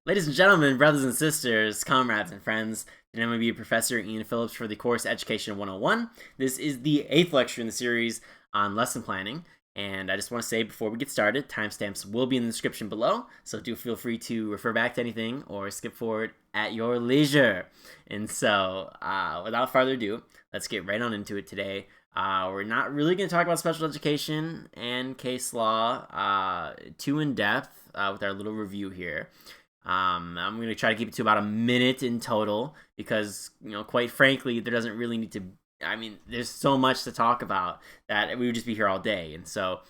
Ladies and gentlemen, brothers and sisters, comrades and friends, today I'm going to be Professor Ian Phillips for the course Education 101. This is the 8th lecture in the series on lesson planning, and I just want to say before we get started, timestamps will be in the description below, so do feel free to refer back to anything or skip forward at your leisure. And so, without further ado, let's get right on into it today. We're not really going to talk about special education and case law too in depth with our little review here. I'm going to try to keep it to about a minute in total because, quite frankly, there doesn't really need to, there's so much to talk about that we would just be here all day. And so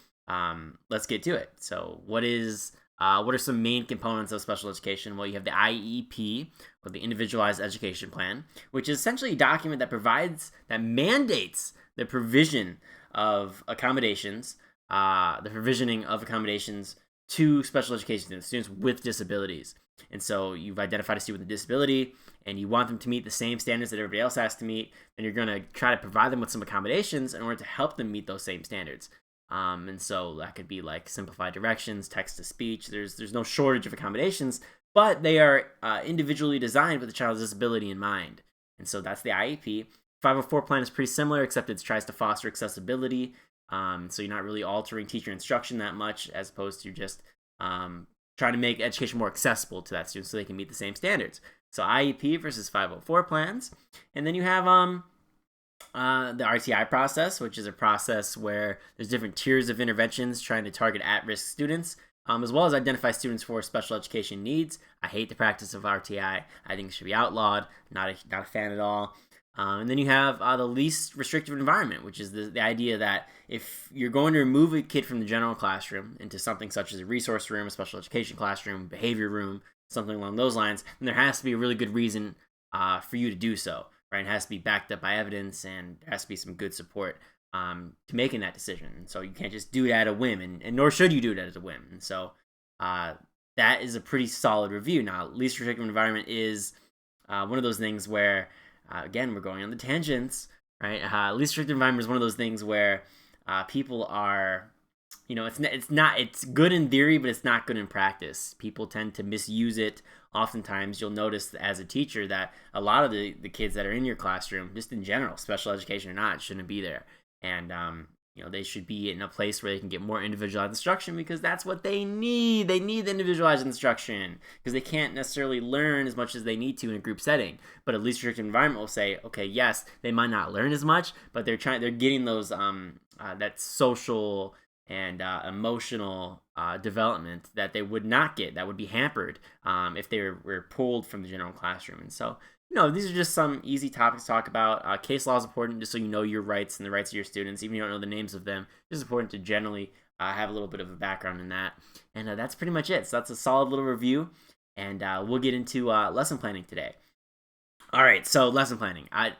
let's get to it. So what are some main components of special education? Well, you have the IEP, or the Individualized Education Plan, which is essentially a document that mandates the provision of accommodations, the provisioning of accommodations to special education students with disabilities. And so you've identified a student with a disability and you want them to meet the same standards that everybody else has to meet, and you're going to try to provide them with some accommodations in order to help them meet those same standards. And so that could be like simplified directions, text-to-speech. There's no shortage of accommodations, but they are individually designed with the child's disability in mind. And so that's the IEP. 504 plan is pretty similar, except it tries to foster accessibility. So you're not really altering teacher instruction that much, as opposed to just trying to make education more accessible to that student so they can meet the same standards. So IEP versus 504 plans. And then you have the RTI process, which is a process where there's different tiers of interventions trying to target at-risk students, as well as identify students for special education needs. I hate the practice of RTI. I think it should be outlawed. Not a fan at all. And then you have the least restrictive environment, which is the idea that if you're going to remove a kid from the general classroom into something such as a resource room, a special education classroom, behavior room, something along those lines, then there has to be a really good reason for you to do so, right? It has to be backed up by evidence, and there has to be some good support to making that decision. And so you can't just do it at a whim, and nor should you do it at a whim. And so that is a pretty solid review. Now, least restrictive environment is one of those things where again, we're going on the tangents, right? Least restrictive environment is one of those things where people are, it's good in theory, but it's not good in practice. People tend to misuse it. Oftentimes, you'll notice as a teacher that a lot of the kids that are in your classroom, just in general, special education or not, shouldn't be there. And they should be in a place where they can get more individualized instruction, because that's what they need. They need the individualized instruction because they can't necessarily learn as much as they need to in a group setting. But a least restrictive environment will say, okay, yes, they might not learn as much, but they're getting those that social and emotional development that they would not get, that would be hampered if they were pulled from the general classroom. And so these are just some easy topics to talk about. Case law is important just so you know your rights and the rights of your students, even if you don't know the names of them. It's important to generally have a little bit of a background in that. And that's pretty much it. So that's a solid little review, and we'll get into lesson planning today. All right, so lesson planning. I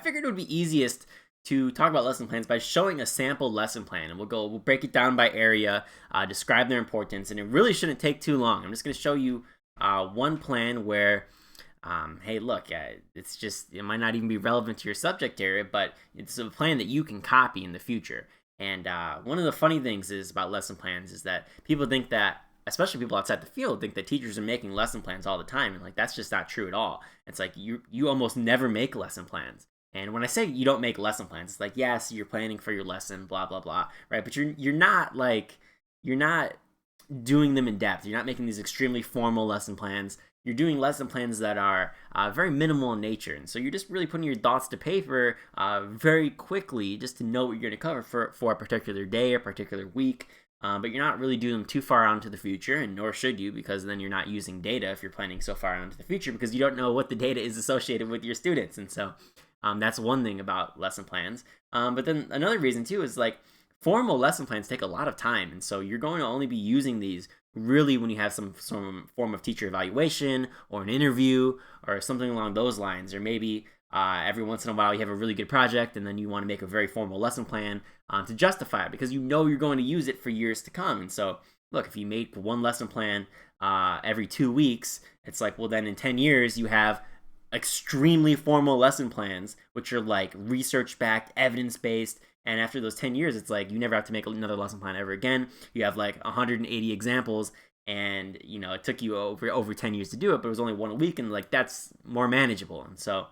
figured it would be easiest to talk about lesson plans by showing a sample lesson plan, and we'll break it down by area, describe their importance, and it really shouldn't take too long. I'm just going to show you one plan where hey, look, it might not even be relevant to your subject area, but it's a plan that you can copy in the future. And one of the funny things about lesson plans is that people think that, especially people outside the field, think that teachers are making lesson plans all the time. And that's just not true at all. It's like you almost never make lesson plans. And when I say you don't make lesson plans, it's like, yes, you're planning for your lesson, blah, blah, blah, right? But you're not doing them in depth. You're not making these extremely formal lesson plans. You're doing lesson plans that are very minimal in nature. And so you're just really putting your thoughts to paper very quickly just to know what you're going to cover for a particular day or particular week. But you're not really doing them too far out into the future, and nor should you, because then you're not using data if you're planning so far out into the future, because you don't know what the data is associated with your students. And so that's one thing about lesson plans. But then another reason, too, is formal lesson plans take a lot of time. And so you're going to only be using these really when you have some form of teacher evaluation or an interview or something along those lines. Or maybe every once in a while you have a really good project and then you want to make a very formal lesson plan to justify it, because you're going to use it for years to come. And so, look, if you make one lesson plan every 2 weeks, it's like, well, then in 10 years you have extremely formal lesson plans, which are research-backed, evidence-based. And after those 10 years, it's like you never have to make another lesson plan ever again. You have 180 examples, and it took you over 10 years to do it, but it was only one a week, and like that's more manageable. And so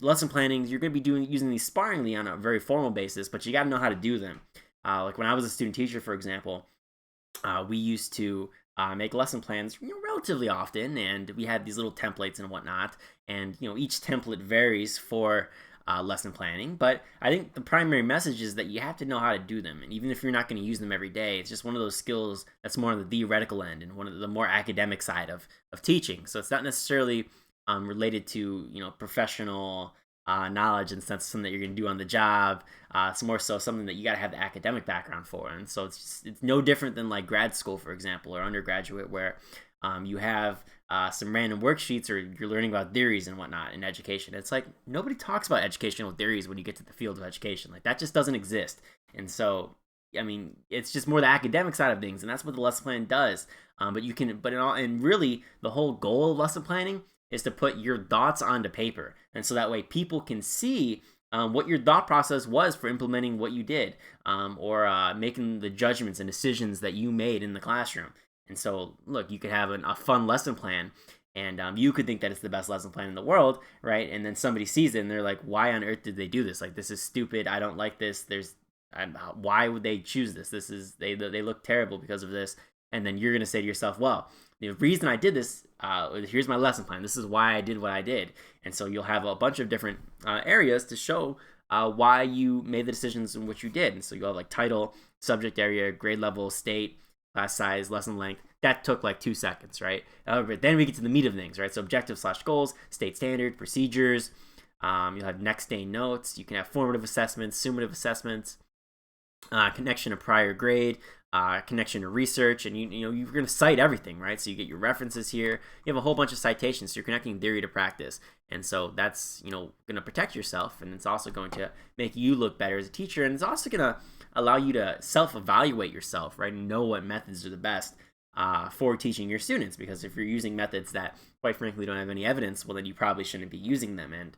lesson planning, you're going to be using these sparingly on a very formal basis, but you got to know how to do them. Like when I was a student teacher, for example, we used to make lesson plans relatively often, and we had these little templates and whatnot, and each template varies for lesson planning, but I think the primary message is that you have to know how to do them, and even if you're not going to use them every day, it's just one of those skills that's more on the theoretical end and one of the more academic side of teaching. So it's not necessarily related to professional knowledge in the sense of something that you're going to do on the job. It's more so something that you got to have the academic background for, and so it's no different than like grad school, for example, or undergraduate, where you have some random worksheets, or you're learning about theories and whatnot in education. It's like nobody talks about educational theories when you get to the field of education. Like that just doesn't exist. And so, I mean, it's just more the academic side of things, and that's what the lesson plan does. And really, the whole goal of lesson planning is to put your thoughts onto paper, and so that way people can see what your thought process was for implementing what you did, or making the judgments and decisions that you made in the classroom. And so, look, you could have a fun lesson plan, and you could think that it's the best lesson plan in the world, right? And then somebody sees it, and they're like, "Why on earth did they do this? Like, this is stupid. I don't like this. Why would they choose this? They look terrible because of this." And then you're gonna say to yourself, "Well, the reason I did this, here's my lesson plan. This is why I did what I did." And so you'll have a bunch of different areas to show why you made the decisions in which you did. And so you'll have like title, subject area, grade level, state, class size, lesson length. That took like 2 seconds, right? But then we get to the meat of things, right? So objective/goals, state standard, procedures. You'll have next day notes. You can have formative assessments, summative assessments, connection to prior grade, connection to research, and you're going to cite everything, right? So you get your references here. You have a whole bunch of citations. So you're connecting theory to practice, and so that's going to protect yourself, and it's also going to make you look better as a teacher, and it's also going to allow you to self-evaluate yourself, right? And know what methods are the best for teaching your students, because if you're using methods that, quite frankly, don't have any evidence, well, then you probably shouldn't be using them. And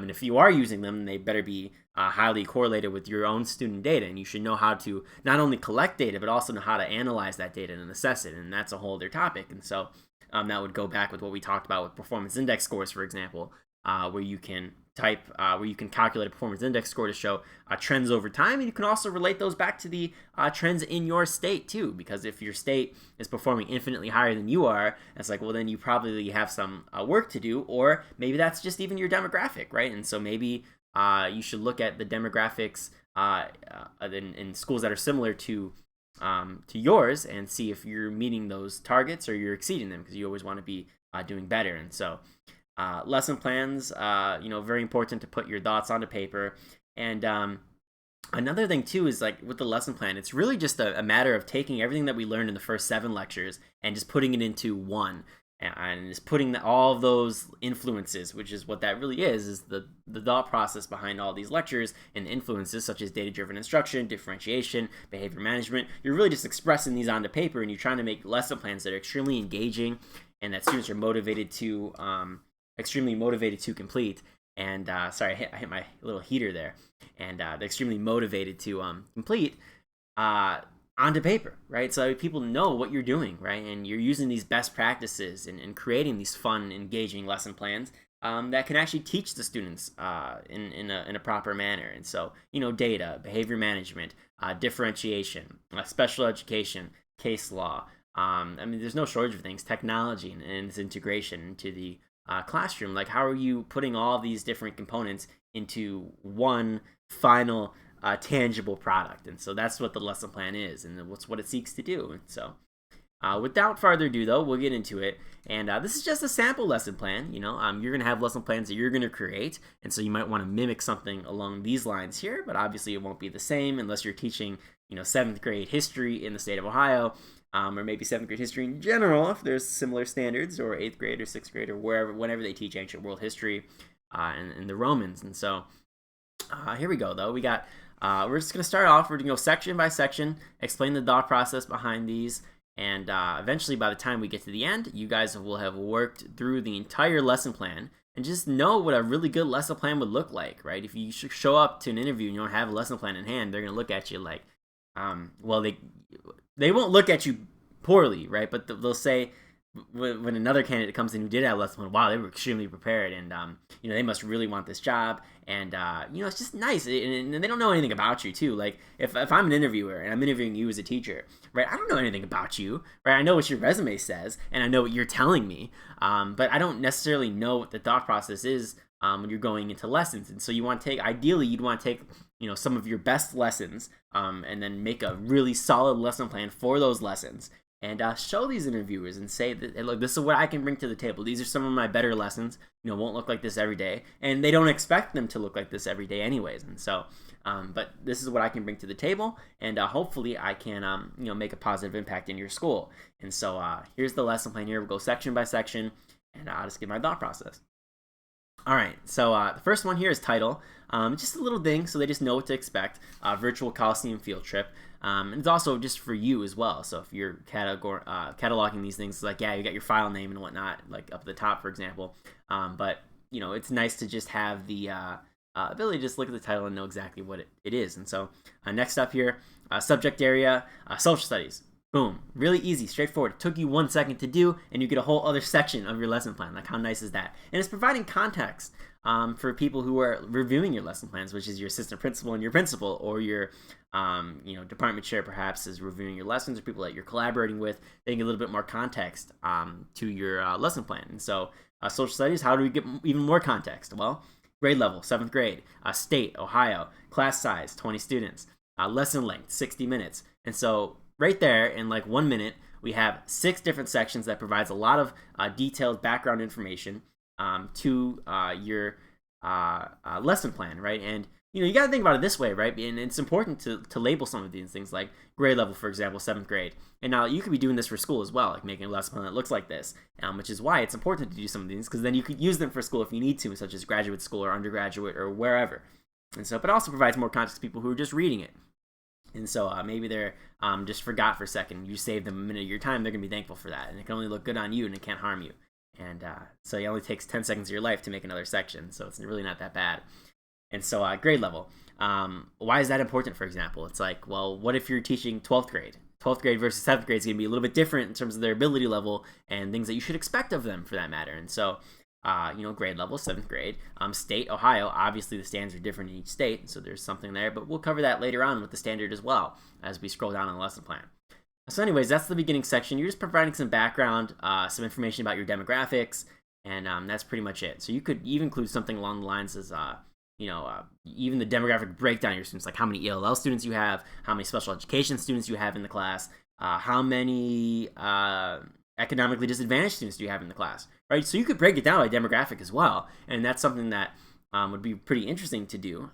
if you are using them, they better be highly correlated with your own student data, and you should know how to not only collect data, but also know how to analyze that data and assess it, and that's a whole other topic. And so that would go back with what we talked about with performance index scores, for example, where you can calculate a performance index score to show trends over time, and you can also relate those back to the trends in your state too, because if your state is performing infinitely higher than you are, it's like, well, then you probably have some work to do, or maybe that's just even your demographic, right? And so maybe you should look at the demographics in schools that are similar to yours, and see if you're meeting those targets or you're exceeding them, because you always want to be doing better. And so lesson plans, very important to put your thoughts onto paper. And another thing too is, like, with the lesson plan, it's really just a matter of taking everything that we learned in the first 7 lectures and just putting it into one, and just putting all of those influences, which is what that really is the thought process behind all these lectures, and influences such as data-driven instruction, differentiation, behavior management. You're really just expressing these onto paper, and you're trying to make lesson plans that are extremely engaging and that students are extremely motivated to complete. And sorry, I hit my little heater there. And they're extremely motivated to complete onto paper, right? So people know what you're doing, right? And you're using these best practices and creating these fun, engaging lesson plans that can actually teach the students in a proper manner. And so, data, behavior management, differentiation, special education, case law. There's no shortage of things. Technology and its integration into the classroom. Like, how are you putting all these different components into one final tangible product? And so that's what the lesson plan is, and what's what it seeks to do. And so without further ado, though, we'll get into it. And this is just a sample lesson plan. You're going to have lesson plans that you're going to create, and so you might want to mimic something along these lines here, but obviously it won't be the same unless you're teaching 7th grade history in the state of Ohio, or maybe 7th grade history in general, if there's similar standards, or 8th grade or 6th grade, or whenever they teach ancient world history and the Romans. And so here we go, though. We're just going to start off. We're going to go section by section, explain the thought process behind these, and eventually by the time we get to the end, you guys will have worked through the entire lesson plan and just know what a really good lesson plan would look like, right? If you show up to an interview and you don't have a lesson plan in hand, they're going to look at you like, well, they won't look at you poorly, right? But they'll say when another candidate comes in who did have a lesson plan, wow, they were extremely prepared, and they must really want this job, and it's just nice, and they don't know anything about you too. Like if I'm an interviewer and I'm interviewing you as a teacher, right? I don't know anything about you, right? I know what your resume says, and I know what you're telling me, but I don't necessarily know what the thought process is when you're going into lessons. And so you'd want to take some of your best lessons, and then make a really solid lesson plan for those lessons, and show these interviewers and say that, hey, look, this is what I can bring to the table. These are some of my better lessons. Won't look like this every day, and they don't expect them to look like this every day anyways. And so, but this is what I can bring to the table, and hopefully I can, make a positive impact in your school. And so here's the lesson plan here. We'll go section by section, and I'll just give my thought process. All right, so the first one here is title. Just a little thing so they just know what to expect. Virtual Coliseum field trip. And it's also just for you as well. So if you're cataloging these things, like, yeah, you got your file name and whatnot, like up at the top, for example. But, it's nice to just have the ability to just look at the title and know exactly what it is. And so next up here, subject area, social studies. Boom. Really easy, straightforward. It took you 1 second to do, and you get a whole other section of your lesson plan. Like, how nice is that? And it's providing context for people who are reviewing your lesson plans, which is your assistant principal and your principal, or your department chair perhaps is reviewing your lessons, or people that you're collaborating with. They get a little bit more context to your lesson plan. And so social studies, how do we get even more context? Well, grade level, 7th grade, state, Ohio, class size, 20 students, lesson length, 60 minutes. And so right there, in like 1 minute, we have 6 different sections that provides a lot of detailed background information to your lesson plan, right? And you got to think about it this way, right? And it's important to label some of these things, like grade level, for example, 7th grade. And now you could be doing this for school as well, like making a lesson plan that looks like this, which is why it's important to do some of these, because then you could use them for school if you need to, such as graduate school or undergraduate or wherever. And so, but it also provides more context to people who are just reading it. And so maybe they're just forgot for a second. You save them a minute of your time. They're going to be thankful for that. And it can only look good on you, and it can't harm you. And so it only takes 10 seconds of your life to make another section. So it's really not that bad. And so grade level. Why is that important, for example? It's like, well, what if you're teaching 12th grade? 12th grade versus 7th grade is going to be a little bit different in terms of their ability level and things that you should expect of them, for that matter. And so grade level, 7th grade. State, Ohio, obviously the standards are different in each state, so there's something there, but we'll cover that later on with the standard as well as we scroll down on the lesson plan. So anyways, that's the beginning section. You're just providing some background, some information about your demographics, and that's pretty much it. So you could even include something along the lines as, even the demographic breakdown of your students, like how many ELL students you have, how many special education students you have in the class, how many economically disadvantaged students do you have in the class, right? So you could break it down by demographic as well, and that's something that would be pretty interesting to do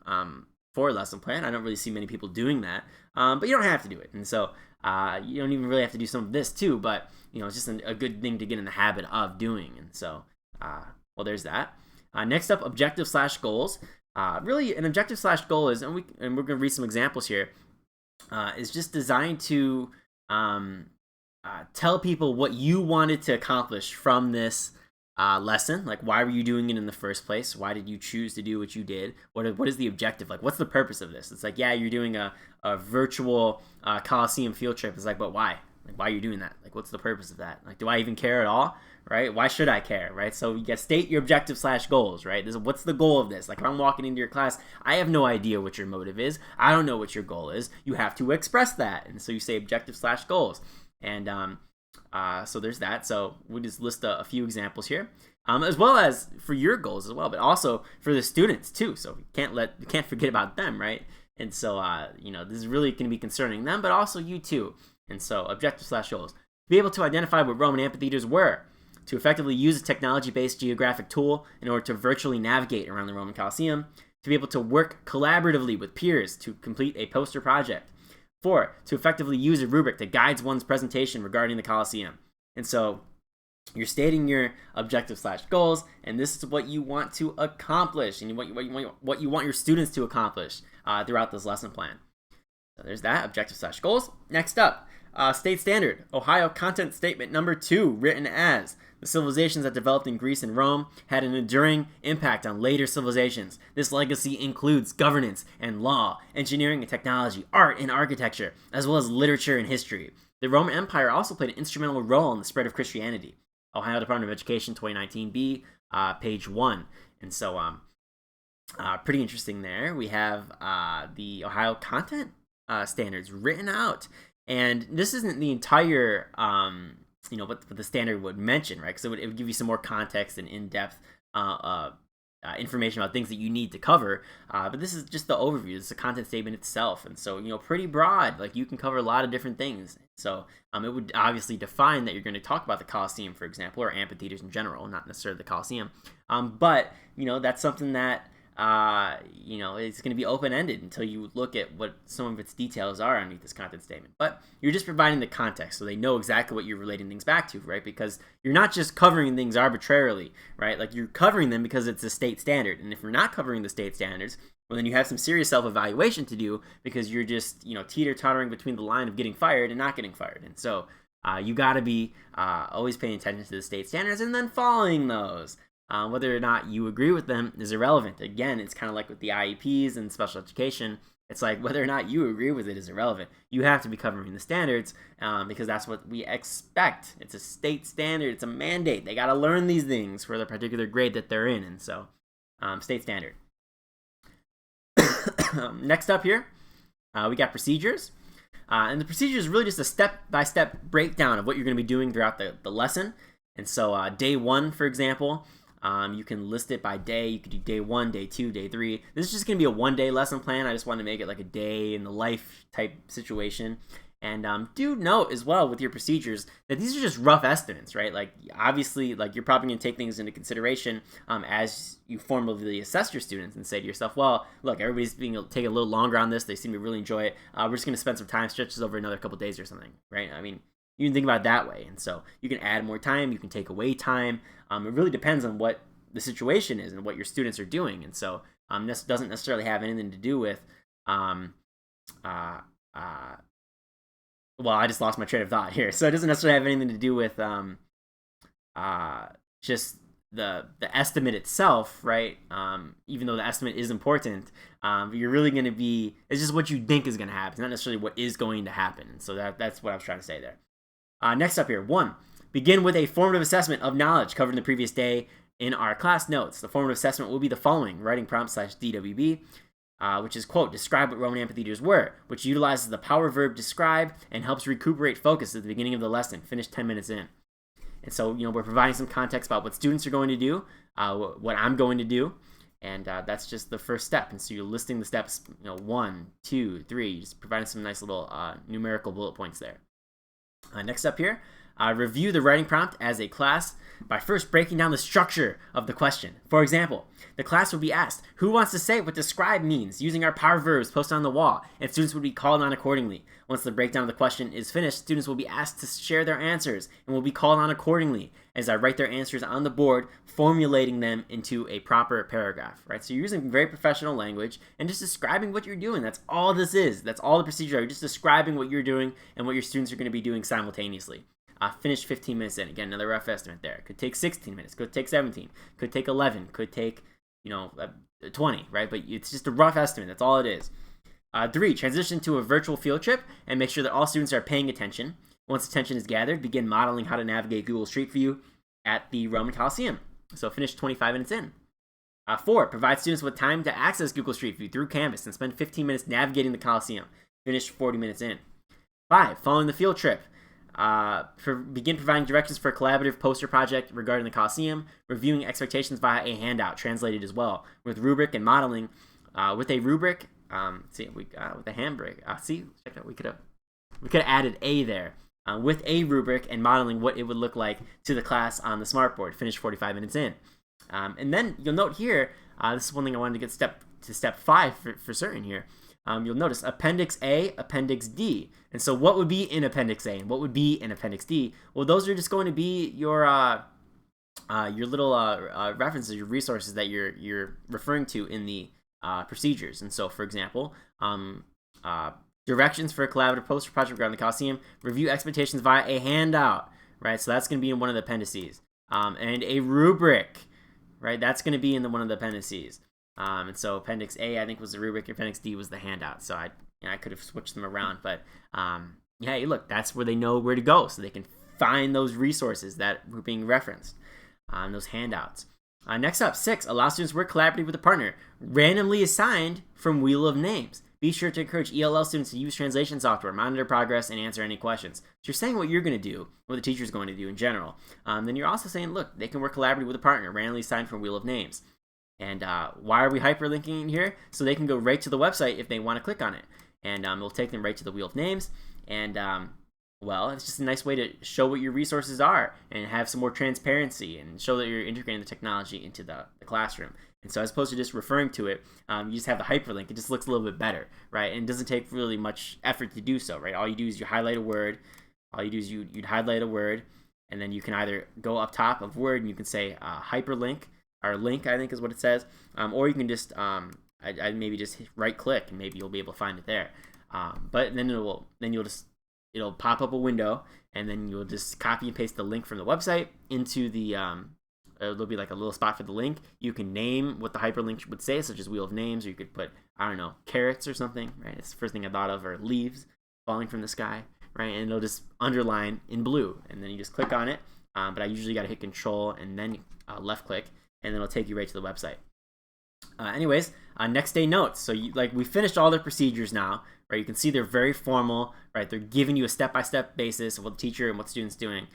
for a lesson plan. I don't really see many people doing that, but you don't have to do it. And so you don't even really have to do some of this too, but it's just a good thing to get in the habit of doing. And so, well, there's that. Next up, objective/goals. Really, an objective/goal is, and we're going to read some examples here, is just designed to tell people what you wanted to accomplish from this lesson. Like, why were you doing it in the first place? Why did you choose to do what you did? What is the objective? Like, what's the purpose of this? It's like, yeah, you're doing a virtual Coliseum field trip. It's like, but why? Like, why are you doing that? Like, what's the purpose of that? Like, do I even care at all? Right? Why should I care? Right? So you got to state your objective/goals, right? What's the goal of this? Like, if I'm walking into your class, I have no idea what your motive is. I don't know what your goal is. You have to express that. And so you say objective/goals. And so there's that. So we just list a few examples here, as well as for your goals as well, but also for the students too. So we can't forget about them, right? And so this is really going to be concerning them, but also you too. And so objective/goals: to be able to identify what Roman amphitheaters were, to effectively use a technology-based geographic tool in order to virtually navigate around the Roman Colosseum, to be able to work collaboratively with peers to complete a poster project. 4, to effectively use a rubric that guides one's presentation regarding the Colosseum. And so you're stating your objective/goals, and this is what you want to accomplish, and what you want your students to accomplish throughout this lesson plan. So there's that, objective/goals. Next up, state standard, Ohio Content Statement number 2, written as: the civilizations that developed in Greece and Rome had an enduring impact on later civilizations. This legacy includes governance and law, engineering and technology, art and architecture, as well as literature and history. The Roman Empire also played an instrumental role in the spread of Christianity. Ohio Department of Education 2019b, page 1. And so, pretty interesting there. We have the Ohio content standards written out. And this isn't the entire, what the standard would mention, right? Because it would give you some more context and in-depth information about things that you need to cover. But this is just the overview. This is a content statement itself. And so, pretty broad. Like, you can cover a lot of different things. So it would obviously define that you're going to talk about the Colosseum, for example, or amphitheaters in general, not necessarily the Colosseum. But, that's something that it's going to be open-ended until you look at what some of its details are underneath this content statement. But you're just providing the context so they know exactly what you're relating things back to, right? Because you're not just covering things arbitrarily, right? Like, you're covering them because it's a state standard. And if you're not covering the state standards, well, then you have some serious self-evaluation to do because you're just, teeter-tottering between the line of getting fired and not getting fired. And so you got to be always paying attention to the state standards and then following those. Whether or not you agree with them is irrelevant. Again, it's kind of like with the IEPs and special education. It's like whether or not you agree with it is irrelevant. You have to be covering the standards because that's what we expect. It's a state standard. It's a mandate. They got to learn these things for the particular grade that they're in. And so, state standard. Next up here, we got procedures. And the procedure is really just a step-by-step breakdown of what you're going to be doing throughout the lesson. And so day 1, for example, you can list it by day. You could do day 1, day 2, day 3. This is just going to be a one-day lesson plan. I just wanted to make it like a day in the life type situation. And do note as well with your procedures that these are just rough estimates, right? Like, obviously, like, you're probably going to take things into consideration as you formally assess your students and say to yourself, well, look, everybody's taking a little longer on this. They seem to really enjoy it. We're just going to spend some time, stretches over another couple days or something, right? I mean, you can think about it that way. And so you can add more time. You can take away time. It really depends on what the situation is and what your students are doing. And so this doesn't necessarily have anything to do with well, I just lost my train of thought here. So it doesn't necessarily have anything to do with just the estimate itself, right? Even though the estimate is important, you're really going to be, it's just what you think is going to happen. It's not necessarily what is going to happen. So that's what I was trying to say there. Next up here, 1, begin with a formative assessment of knowledge covered in the previous day in our class notes. The formative assessment will be the following: writing prompt /DWB, which is, quote, describe what Roman amphitheaters were, which utilizes the power verb describe and helps recuperate focus at the beginning of the lesson. Finish 10 minutes in. And so, we're providing some context about what students are going to do, what I'm going to do, and that's just the first step. And so you're listing the steps, 1, 2, 3, just providing some nice little numerical bullet points there. Next up here, review the writing prompt as a class by first breaking down the structure of the question. For example, the class would be asked, who wants to say what describe means using our power verbs posted on the wall, and students would be called on accordingly. Once the breakdown of the question is finished, students will be asked to share their answers and will be called on accordingly as I write their answers on the board, formulating them into a proper paragraph, right? So you're using very professional language and just describing what you're doing. That's all this is. That's all the procedure. You're just describing what you're doing and what your students are going to be doing simultaneously. Finish 15 minutes in. Again, another rough estimate there. Could take 16 minutes. Could take 17. Could take 11. Could take, 20, right? But it's just a rough estimate. That's all it is. 3, transition to a virtual field trip and make sure that all students are paying attention. Once attention is gathered, begin modeling how to navigate Google Street View at the Roman Colosseum. So finish 25 minutes in. 4, provide students with time to access Google Street View through Canvas and spend 15 minutes navigating the Colosseum. Finish 40 minutes in. 5, following the field trip, begin providing directions for a collaborative poster project regarding the Colosseum, reviewing expectations via a handout, translated as well, with rubric and modeling. With a rubric, with a handbrake. Check that. We could have added a there. With a rubric and modeling what it would look like to the class on the smartboard. Finish 45 minutes in. And then you'll note here, this is one thing I wanted to get step 5 for certain here. You'll notice Appendix A, Appendix D. And so what would be in Appendix A and what would be in Appendix D? Well, those are just going to be your little references, your resources that you're referring to in the procedures. And so, for example, directions for a collaborative poster project regarding the Colosseum, review expectations via a handout, right? So that's going to be in one of the appendices. And a rubric, right? That's going to be in one of the appendices. And so Appendix A, I think, was the rubric. Appendix D was the handout. So I could have switched them around, but hey, look, that's where they know where to go, so they can find those resources that were being referenced on those handouts. Next up, 6, allow students to work collaboratively with a partner, randomly assigned from Wheel of Names. Be sure to encourage ELL students to use translation software, monitor progress, and answer any questions. So you're saying what you're going to do, what the teacher's going to do in general. Then you're also saying, look, they can work collaboratively with a partner, randomly assigned from Wheel of Names. And why are we hyperlinking in here? So they can go right to the website if they want to click on it. And it'll take them right to the Wheel of Names. And well, it's just a nice way to show what your resources are and have some more transparency and show that you're integrating the technology into the classroom. And so as opposed to just referring to it, you just have the hyperlink. It just looks a little bit better, right? And it doesn't take really much effort to do so, right? All you do is you highlight a word. All you do is you'd highlight a word, and then you can either go up top of Word and you can say hyperlink, or link, I think is what it says, or you can just I maybe just right click and maybe you'll be able to find it there. But then it'll pop up a window, and then you'll just copy and paste the link from the website into the there'll be like a little spot for the link. You can name what the hyperlink would say, such as Wheel of Names, or you could put, I don't know, carrots or something, right? It's the first thing I thought of, or leaves falling from the sky, right? And it'll just underline in blue, and then you just click on it. But I usually got to hit Control and then left click, and then it'll take you right to the website. Anyways, next day notes. So we finished all the procedures now, right? You can see they're very formal, right? They're giving you a step-by-step basis of what the teacher and what the student's doing.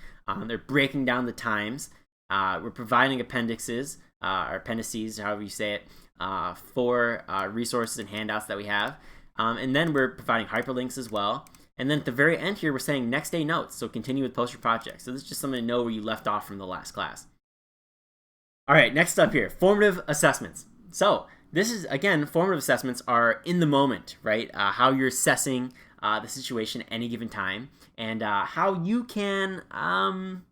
They're breaking down the times. We're providing appendices, or appendices, however you say it, for resources and handouts that we have. And then we're providing hyperlinks as well. And then at the very end here, we're saying next day notes. So continue with poster projects. So this is just something to know where you left off from the last class. All right, next up here, formative assessments. So this is, again, formative assessments are in the moment, right? How you're assessing the situation at any given time, and how you can, and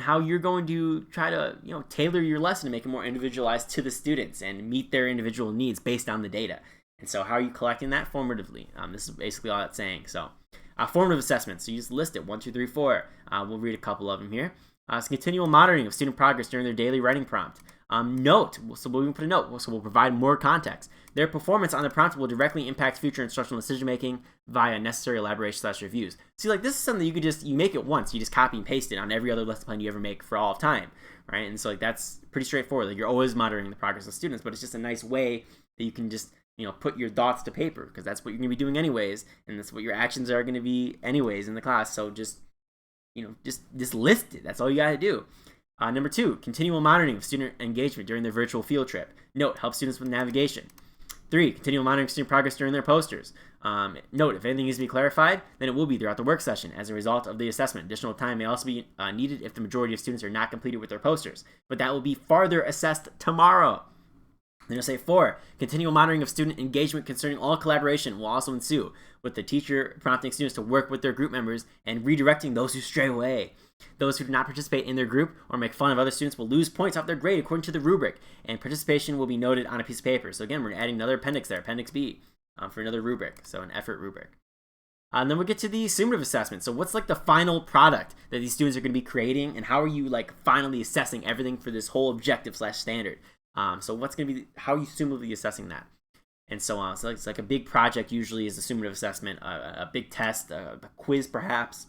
how you're going to try to, tailor your lesson to make it more individualized to the students and meet their individual needs based on the data. And so how are you collecting that formatively? This is basically all it's saying. So formative assessments, so you just list it, 1, 2, 3, 4. We'll read a couple of them here. It's continual monitoring of student progress during their daily writing prompt. Note, so we'll put a note, so we'll provide more context. Their performance on the prompt will directly impact future instructional decision-making via necessary elaboration/reviews. See, this is something you could you make it once, you just copy and paste it on every other lesson plan you ever make for all of time, right? And so that's pretty straightforward. You're always monitoring the progress of students, but it's just a nice way that you can just, put your thoughts to paper, because that's what you're going to be doing anyways, and that's what your actions are going to be anyways in the class. So just list it. That's all you got to do. Number 2, continual monitoring of student engagement during their virtual field trip. Note, help students with navigation. 3, continual monitoring of student progress during their posters. Note, if anything needs to be clarified, then it will be throughout the work session as a result of the assessment. Additional time may also be needed if the majority of students are not completed with their posters, but that will be farther assessed tomorrow. Then you'll say 4, continual monitoring of student engagement concerning all collaboration will also ensue, with the teacher prompting students to work with their group members and redirecting those who stray away. Those who do not participate in their group or make fun of other students will lose points off their grade according to the rubric, and participation will be noted on a piece of paper. So again, we're adding another appendix there, Appendix B, for another rubric, so an effort rubric. And then we'll get to the summative assessment. So what's the final product that these students are going to be creating, and how are you finally assessing everything for this whole objective/standard? So what's going to be, how are you summatively assessing that? And so on. So it's a big project usually is a summative assessment, a big test, a quiz perhaps.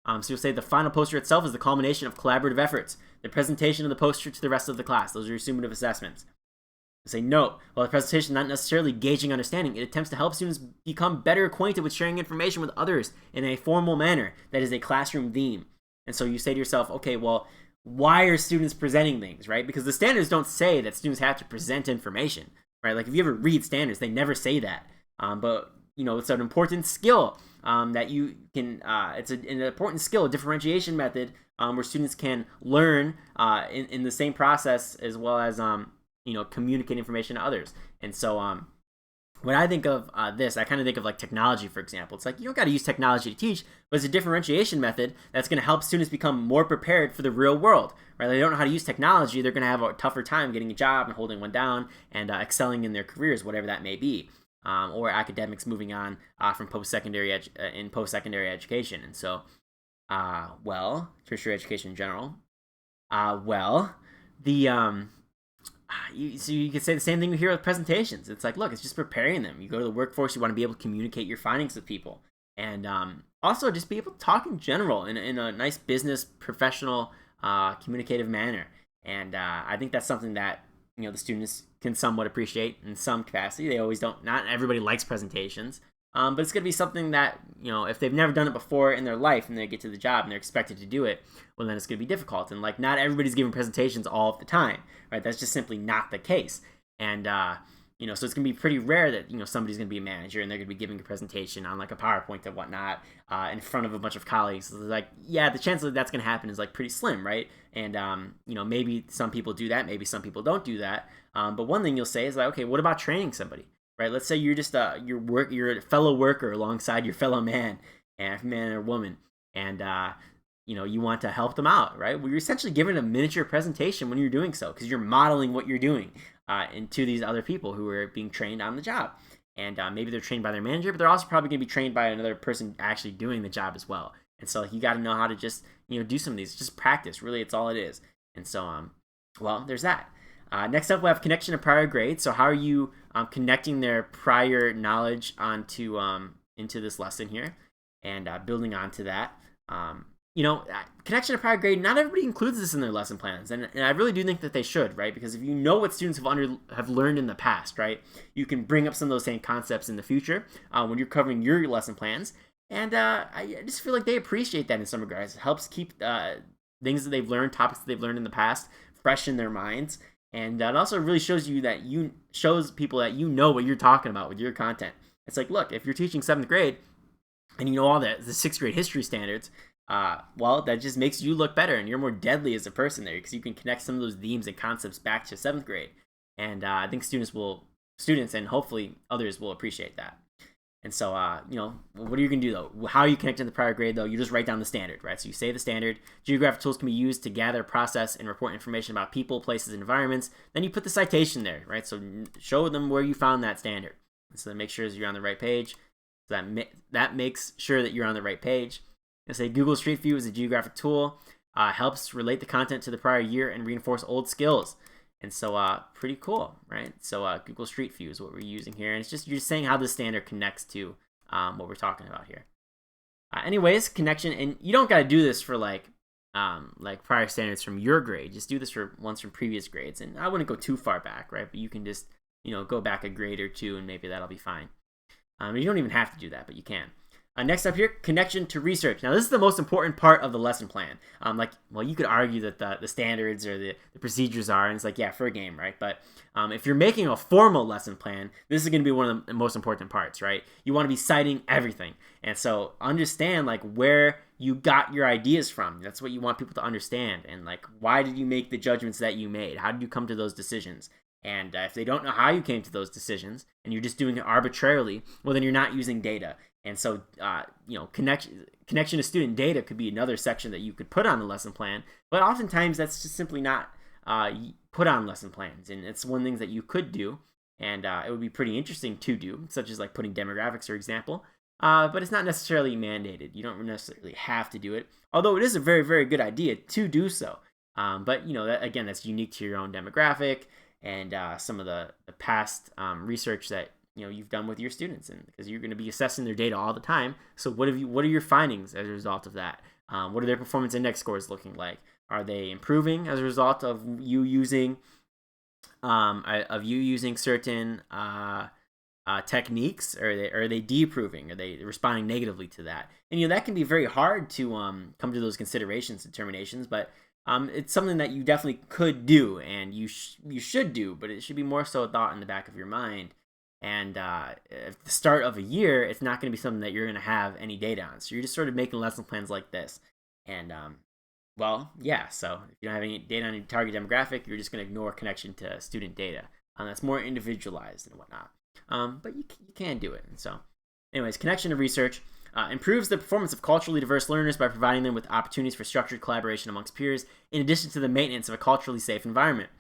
So you'll say the final poster itself is the culmination of collaborative efforts. The presentation of the poster to the rest of the class. Those are your summative assessments. You say, note, while the presentation is not necessarily gauging understanding, it attempts to help students become better acquainted with sharing information with others in a formal manner that is a classroom theme. And so you say to yourself, okay, well, why are students presenting things, right? Because the standards don't say that students have to present information, right? If you ever read standards, they never say that. But it's an important skill that you can. It's an important skill, a differentiation method where students can learn in the same process as well as communicate information to others. And so when I think of this, I kind of think of technology, for example. It's you don't got to use technology to teach, but it's a differentiation method that's going to help students become more prepared for the real world, right? They don't know how to use technology. They're going to have a tougher time getting a job and holding one down and excelling in their careers, whatever that may be, or academics moving on from post-secondary education. And so, tertiary education in general. So you could say the same thing here with presentations. It's look, it's just preparing them. You go to the workforce, you want to be able to communicate your findings with people. And also just be able to talk in general in a nice business, professional, communicative manner. And I think that's something that the students can somewhat appreciate in some capacity. They always don't. Not everybody likes presentations, but it's going to be something that if they've never done it before in their life and they get to the job and they're expected to do it, well, then it's going to be difficult. And like not everybody's giving presentations all of the time, right? That's just simply not the case. And so it's going to be pretty rare that somebody's going to be a manager and they're going to be giving a presentation on like a PowerPoint and whatnot in front of a bunch of colleagues. So like, yeah, the chance that that's going to happen is like pretty slim, right? And maybe some people do that, maybe some people don't do that. But one thing you'll say is like, okay, what about training somebody, right? Let's say you're just you're a fellow worker alongside your fellow man or woman, and you want to help them out, right? Well, you're essentially giving a miniature presentation when you're doing so because you're modeling what you're doing into these other people who are being trained on the job. And maybe they're trained by their manager, but they're also probably going to be trained by another person actually doing the job as well. And so you got to know how to just, do some of these. Just practice. Really, it's all it is. And so, there's that. Next up, we'll have connection to prior grades. So how are you connecting their prior knowledge onto into this lesson here and building onto that? Connection to prior grade, not everybody includes this in their lesson plans. And I really do think that they should, right? Because if you know what students have learned in the past, right, you can bring up some of those same concepts in the future when you're covering your lesson plans. And I just feel like they appreciate that in some regards. It helps keep things that they've learned, topics that they've learned in the past, fresh in their minds. And that also really shows people that you know what you're talking about with your content. It's like, look, if you're teaching 7th grade and you know all the 6th grade history standards, that just makes you look better and you're more deadly as a person there because you can connect some of those themes and concepts back to 7th grade. And I think students and hopefully others will appreciate that. And so, what are you going to do, though? How are you connecting to the prior grade, though? You just write down the standard, right? So you say the standard. Geographic tools can be used to gather, process, and report information about people, places, and environments. Then you put the citation there, right? So show them where you found that standard. So that make sure you're on the right page. So that makes sure that you're on the right page. And say Google Street View is a geographic tool. Helps relate the content to the prior year and reinforce old skills. And so, pretty cool, right? So, Google Street View is what we're using here. And it's just, you're saying how the standard connects to what we're talking about here. Anyways, connection, and you don't got to do this for like prior standards from your grade. Just do this for ones from previous grades. And I wouldn't go too far back, right? But you can just, go back a grade or two and maybe that'll be fine. You don't even have to do that, but you can. Next up here, connection to research. Now, this is the most important part of the lesson plan. You could argue that the standards or the procedures are, and it's like, yeah, for a game, right? But if you're making a formal lesson plan, this is going to be one of the most important parts, right? You want to be citing everything. And so understand, where you got your ideas from. That's what you want people to understand. And, why did you make the judgments that you made? How did you come to those decisions? And if they don't know how you came to those decisions, and you're just doing it arbitrarily, well, then you're not using data. And so, connection to student data could be another section that you could put on the lesson plan. But oftentimes, that's just simply not put on lesson plans. And it's one of the things that you could do, and it would be pretty interesting to do, such as putting demographics, for example. But it's not necessarily mandated. You don't necessarily have to do it, although it is a very, very good idea to do so. But that's unique to your own demographic and some of the past research that you've done with your students, and because you're going to be assessing their data all the time. So what are your findings as a result of that? What are their performance index scores looking like? Are they improving as a result of you using certain techniques? Or are they de-improving? Are they responding negatively to that? And that can be very hard to come to those considerations, determinations, but it's something that you definitely could do, and you should do, but it should be more so a thought in the back of your mind. And at the start of a year, it's not going to be something that you're going to have any data on. So you're just sort of making lesson plans like this. And, so if you don't have any data on your target demographic, you're just going to ignore connection to student data. That's more individualized and whatnot. But you can do it. And so, anyways, connection to research improves the performance of culturally diverse learners by providing them with opportunities for structured collaboration amongst peers, in addition to the maintenance of a culturally safe environment.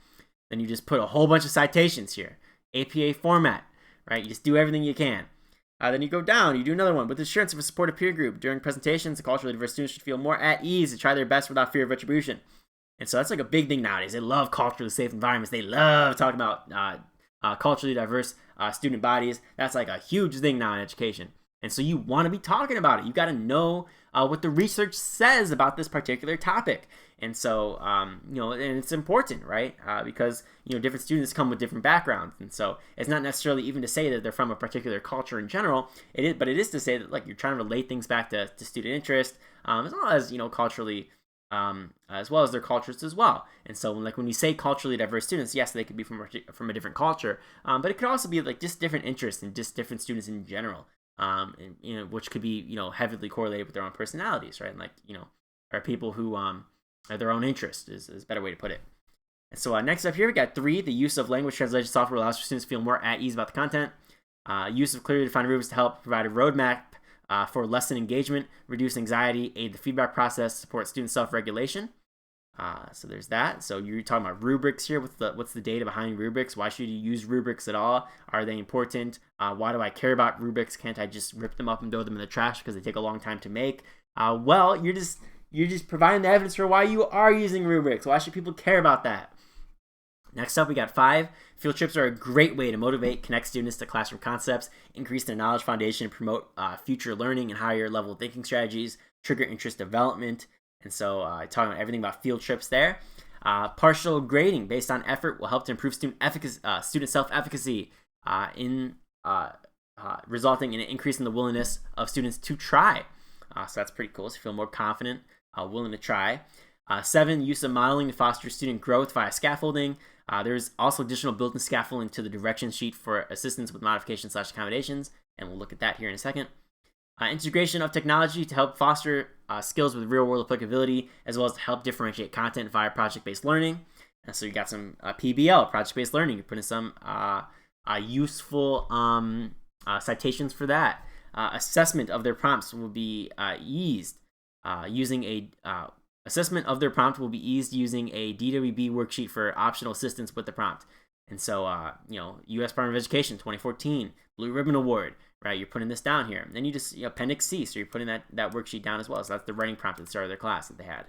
Then you just put a whole bunch of citations here. APA format. Right, you just do everything you can. Then you go down, you do another one. With the assurance of a supportive peer group. During presentations, the culturally diverse students should feel more at ease to try their best without fear of retribution. And so that's a big thing nowadays. They love culturally safe environments. They love talking about culturally diverse student bodies. That's a huge thing now in education. And so you want to be talking about it. You got to know what the research says about this particular topic. And so, and it's important, right? Because, different students come with different backgrounds. And so it's not necessarily even to say that they're from a particular culture in general, but it is to say that, like, you're trying to relate things back to student interest, as well as, culturally, as well as their cultures as well. And so when we say culturally diverse students, yes, they could be from a different culture, but it could also be like just different interests and just different students in general, which could be, heavily correlated with their own personalities, right? And are people who have their own interest is a better way to put it. And so next up here, we got 3, the use of language translation software allows for students to feel more at ease about the content. Use of clearly defined rubrics to help provide a roadmap for lesson engagement, reduce anxiety, aid the feedback process, support student self-regulation. So there's that. So you're talking about rubrics here. What's the data behind rubrics? Why should you use rubrics at all? Are they important? Why do I care about rubrics? Can't I just rip them up and throw them in the trash because they take a long time to make? Well, you're just providing the evidence for why you are using rubrics. Why should people care about that? Next up, we got 5. Field trips are a great way to motivate, connect students to classroom concepts, increase their knowledge foundation, promote future learning and higher level thinking strategies, trigger interest development. And so talking about everything about field trips there. Partial grading based on effort will help to improve student self-efficacy, resulting in an increase in the willingness of students to try. So that's pretty cool. So you feel more confident, willing to try. 7, use of modeling to foster student growth via scaffolding. There's also additional built-in scaffolding to the direction sheet for assistance with modifications/accommodations, and we'll look at that here in a second. Integration of technology to help foster skills with real-world applicability, as well as to help differentiate content via project-based learning. And so you got some PBL, project-based learning. You're putting some useful citations for that. Assessment of their prompts will be eased using a assessment of their prompt will be eased using a DWB worksheet for optional assistance with the prompt. And so, U.S. Department of Education 2014 Blue Ribbon Award, right? You're putting this down here. And then you just, Appendix C, so you're putting that worksheet down as well. So that's the writing prompt at the start of their class that they had.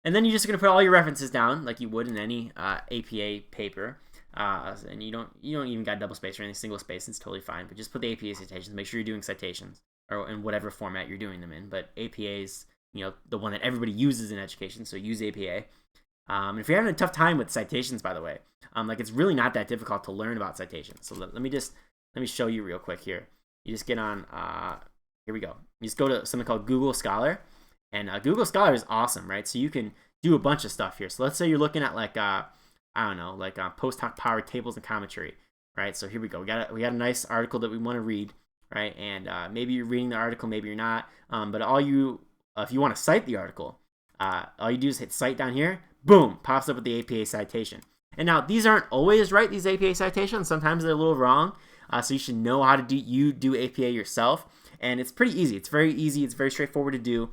And then you're just going to put all your references down like you would in any APA paper. And you don't even got double space or any single space. It's totally fine. But just put the APA citations. Make sure you're doing citations or in whatever format you're doing them in. But APA's the one that everybody uses in education, so use APA. And if you're having a tough time with citations, by the way, it's really not that difficult to learn about citations. So let me show you real quick here. You just get on, here we go. You just go to something called Google Scholar, and Google Scholar is awesome, right? So you can do a bunch of stuff here. So let's say you're looking at post hoc power tables and commentary, right? So here we go. We got a nice article that we want to read, right? And maybe you're reading the article, maybe you're not. But if you want to cite the article, all you do is hit cite down here. Boom, pops up with the APA citation. And now these aren't always right, these APA citations. Sometimes they're a little wrong. So you should know how to do APA yourself. And it's pretty easy. It's very easy. It's very straightforward to do.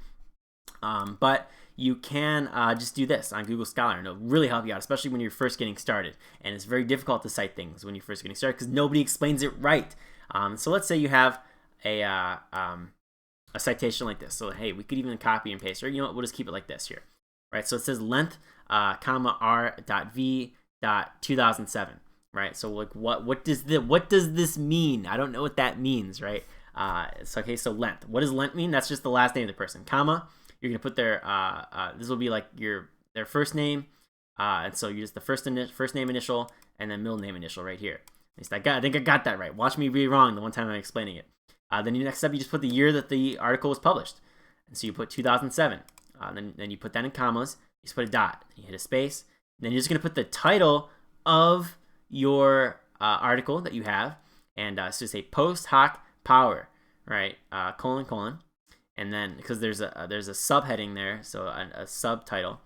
But you can just do this on Google Scholar, and it'll really help you out, especially when you're first getting started. And it's very difficult to cite things when you're first getting started because nobody explains it right. So let's say you have a citation like this. So hey, we could even copy and paste, or we'll just keep it like this here, right? So it says length, r.v.2007, right? So what does this mean? I don't know what that means, right? So length. What does length mean? That's just the last name of the person. Comma, you're gonna put their this will be like their first name, and so you just the first name initial and then middle name initial right here. At least I think I got that right. Watch me be wrong the one time I'm explaining it. Then next step, you just put the year that the article was published. And so you put 2007. Then you put that in commas. You just put a dot. You hit a space. And then you're just going to put the title of your article that you have. And so say post hoc power, right? Colon. And then because there's a subheading there, so a subtitle.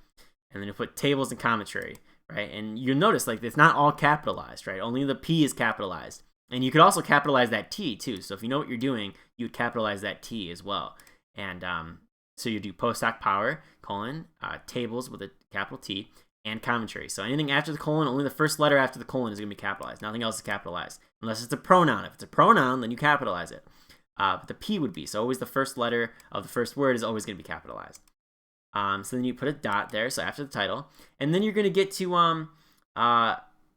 And then you put tables and commentary, right? And you'll notice it's not all capitalized, right? Only the P is capitalized. And you could also capitalize that T too. So if you know what you're doing, you would capitalize that T as well. And so you do post hoc power, tables with a capital T, and commentary. So anything after the colon, only the first letter after the colon is going to be capitalized. Nothing else is capitalized. Unless it's a pronoun. If it's a pronoun, then you capitalize it. But the P would be. So always the first letter of the first word is always going to be capitalized. So then you put a dot there, so after the title. And then you're going to get to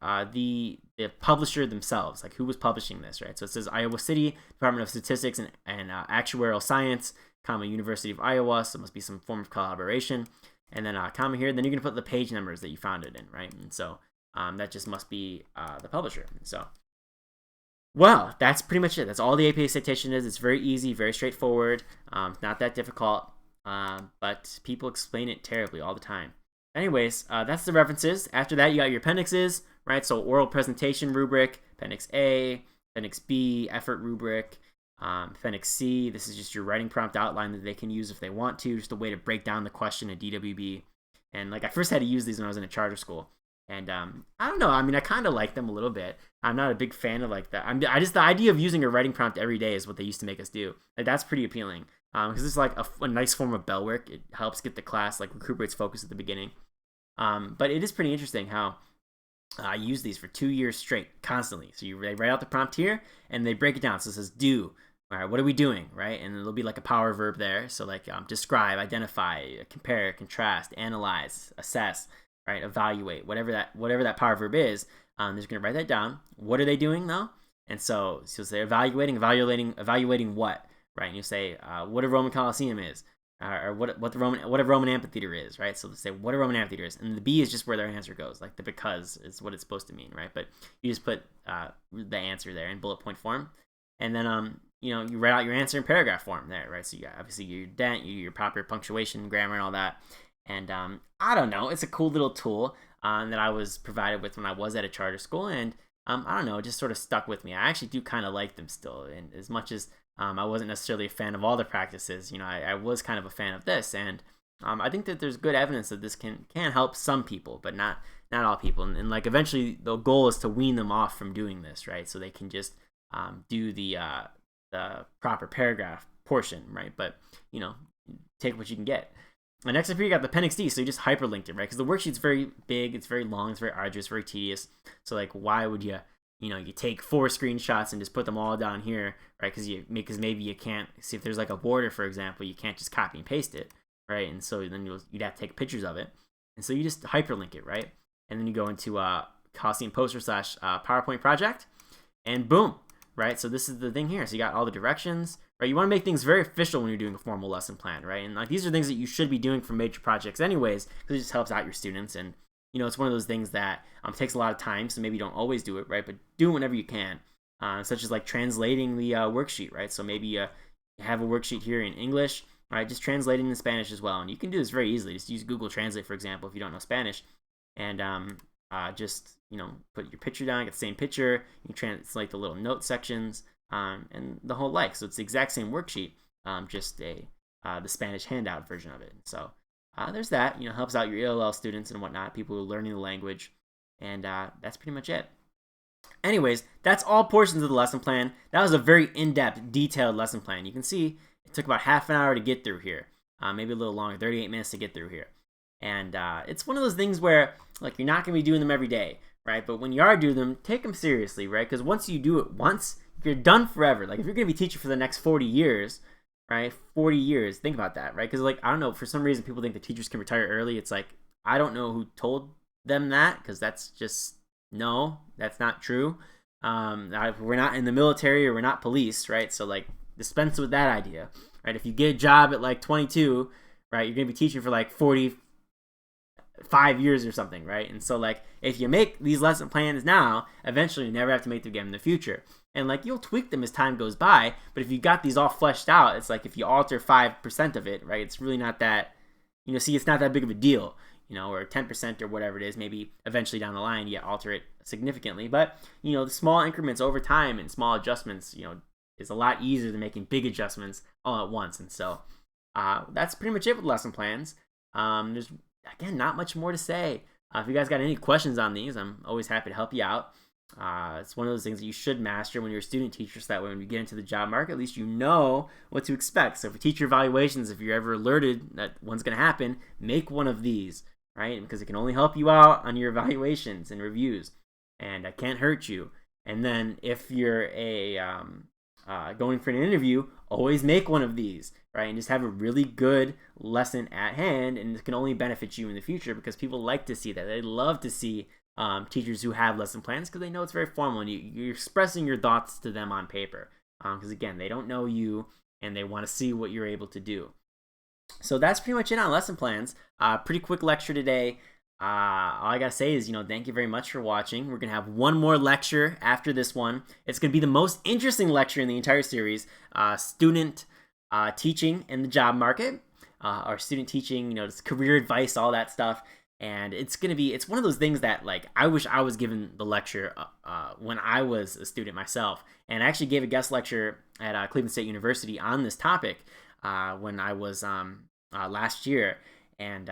the publisher themselves, like who was publishing this, right? So it says Iowa City Department of Statistics and Actuarial Science, comma, University of Iowa, so it must be some form of collaboration, and then comma here, then you're going to put the page numbers that you found it in, right? And so that just must be the publisher. So, well, that's pretty much it. That's all the APA citation is. It's very easy, very straightforward, not that difficult, but people explain it terribly all the time. Anyways, that's the references. After that, you got your appendixes, right? So oral presentation rubric, Appendix A, Appendix B, effort rubric, Appendix C. This is just your writing prompt outline that they can use if they want to, just a way to break down the question in DWB. And like I first had to use these when I was in a charter school. And I don't know. I mean, I kind of like them a little bit. I'm not a big fan of like that. I just the idea of using a writing prompt every day is what they used to make us do. Like that's pretty appealing because it's like a nice form of bell work. It helps get the class like recuperates focus at the beginning. But it is pretty interesting how I use these for 2 years straight, constantly. So they write out the prompt here and they break it down. So it says do. All right, what are we doing, right? And there'll be like a power verb there. So like describe, identify, compare, contrast, analyze, assess. Right, evaluate, whatever that power verb is. They're just gonna write that down. What are they doing though? And so they're evaluating what, right? And you say what a Roman Colosseum is, or what a Roman amphitheater is, right? So they say what a Roman amphitheater is, and the B is just where their answer goes, like the because is what it's supposed to mean, right? But you just put the answer there in bullet point form, and then you write out your answer in paragraph form there, right? So you got obviously your dent, your proper punctuation, grammar, and all that. And I don't know, it's a cool little tool that I was provided with when I was at a charter school, and I don't know, it just sort of stuck with me. I actually do kind of like them still, and as much as I wasn't necessarily a fan of all the practices, I was kind of a fan of this, and I think that there's good evidence that this can help some people, but not all people, and like eventually the goal is to wean them off from doing this, right? So they can just do the proper paragraph portion, right? But take what you can get. And next up here, you got the Appendix D, so you just hyperlinked it, right? Because the worksheet's very big, it's very long, it's very arduous, very tedious. So, like, why would you take 4 screenshots and just put them all down here, right? Because maybe you can't, see if there's like a border, for example, you can't just copy and paste it, right? And so then you'd have to take pictures of it. And so you just hyperlink it, right? And then you go into Coliseum Poster / PowerPoint project, and boom, right? So this is the thing here. So you got all the directions, right? You want to make things very official when you're doing a formal lesson plan, right? And like these are things that you should be doing for major projects anyways, because it just helps out your students. And it's one of those things that takes a lot of time, so maybe you don't always do it, right? But do it whenever you can, such as like translating the worksheet, right? So maybe you have a worksheet here in English, right? Just translate it in Spanish as well, and you can do this very easily. Just use Google Translate, for example, if you don't know Spanish, and just put your picture down, get the same picture. You translate the little note sections, and the whole like. So it's the exact same worksheet, just the Spanish handout version of it. So there's that. Helps out your ELL students and whatnot, people who are learning the language, and that's pretty much it. Anyways, that's all portions of the lesson plan. That was a very in-depth, detailed lesson plan. You can see it took about half an hour to get through here, maybe a little longer, 38 minutes to get through here. And it's one of those things where like you're not going to be doing them every day, right? But when you are doing them, take them seriously, right? Because once you do it once, you're done forever. Like if you're going to be teaching for the next 40 years, right? 40 years, think about that, right? Because like, I don't know, for some reason people think that teachers can retire early. It's like, I don't know who told them that, because that's just, no, that's not true. We're not in the military or we're not police, right? So like dispense with that idea, right? If you get a job at like 22, right, you're going to be teaching for like 45 years or something, right? And so like if you make these lesson plans now, eventually you never have to make them again in the future. And like you'll tweak them as time goes by, but if you got these all fleshed out, it's like if you alter 5% of it, right, it's really not that, it's not that big of a deal, or 10% or whatever it is. Maybe eventually down the line you alter it significantly, but the small increments over time and small adjustments, is a lot easier than making big adjustments all at once. And so that's pretty much it with lesson plans. There's again not much more to say. If you guys got any questions on these, I'm always happy to help you out. It's one of those things that you should master when you're a student teacher, so that way when you get into the job market, at least you know what to expect. So for teacher evaluations, if you're ever alerted that one's going to happen, make one of these, right? Because it can only help you out on your evaluations and reviews, and it can't hurt you. And then if you're a going for an interview, always make one of these, right? And just have a really good lesson at hand, and it can only benefit you in the future because people like to see that. They love to see teachers who have lesson plans because they know it's very formal and you're expressing your thoughts to them on paper. Because again, they don't know you and they want to see what you're able to do. So that's pretty much it on lesson plans. Pretty quick lecture today. All I gotta say is, thank you very much for watching. We're gonna have one more lecture after this one. It's gonna be the most interesting lecture in the entire series. Student teaching in the job market, or student teaching, just career advice, all that stuff. And it's one of those things that, like, I wish I was given the lecture when I was a student myself. And I actually gave a guest lecture at Cleveland State University on this topic when I was last year. And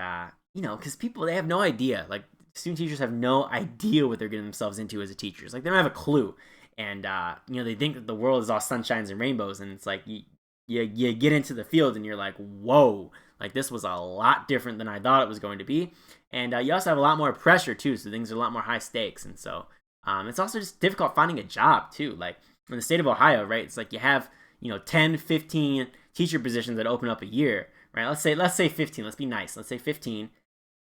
because people, they have no idea. Like, student teachers have no idea what they're getting themselves into as a teacher. It's like they don't have a clue. And, they think that the world is all sunshines and rainbows. And it's like you get into the field and you're like, whoa, like this was a lot different than I thought it was going to be. And you also have a lot more pressure, too. So things are a lot more high stakes. And so it's also just difficult finding a job, too. Like in the state of Ohio, right, it's like you have, 10, 15 teacher positions that open up a year, right? Let's say 15. Let's be nice. Let's say 15.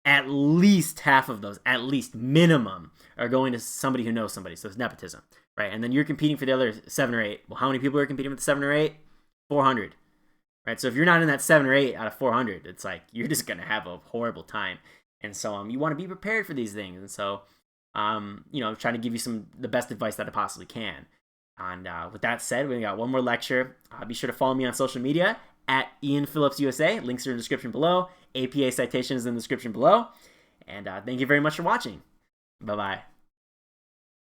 At least half of those, at least minimum, are going to somebody who knows somebody. So it's nepotism, right? And then you're competing for the other 7 or 8. Well, how many people are competing with the 7 or 8? 400, right? So if you're not in that 7 or 8 out of 400, it's like you're just going to have a horrible time. And so you want to be prepared for these things. And so, I'm trying to give you the best advice that I possibly can. And with that said, we got one more lecture. Be sure to follow me on social media at Ian Phillips USA. Links are in the description below. APA citation is in the description below. And thank you very much for watching. Bye-bye.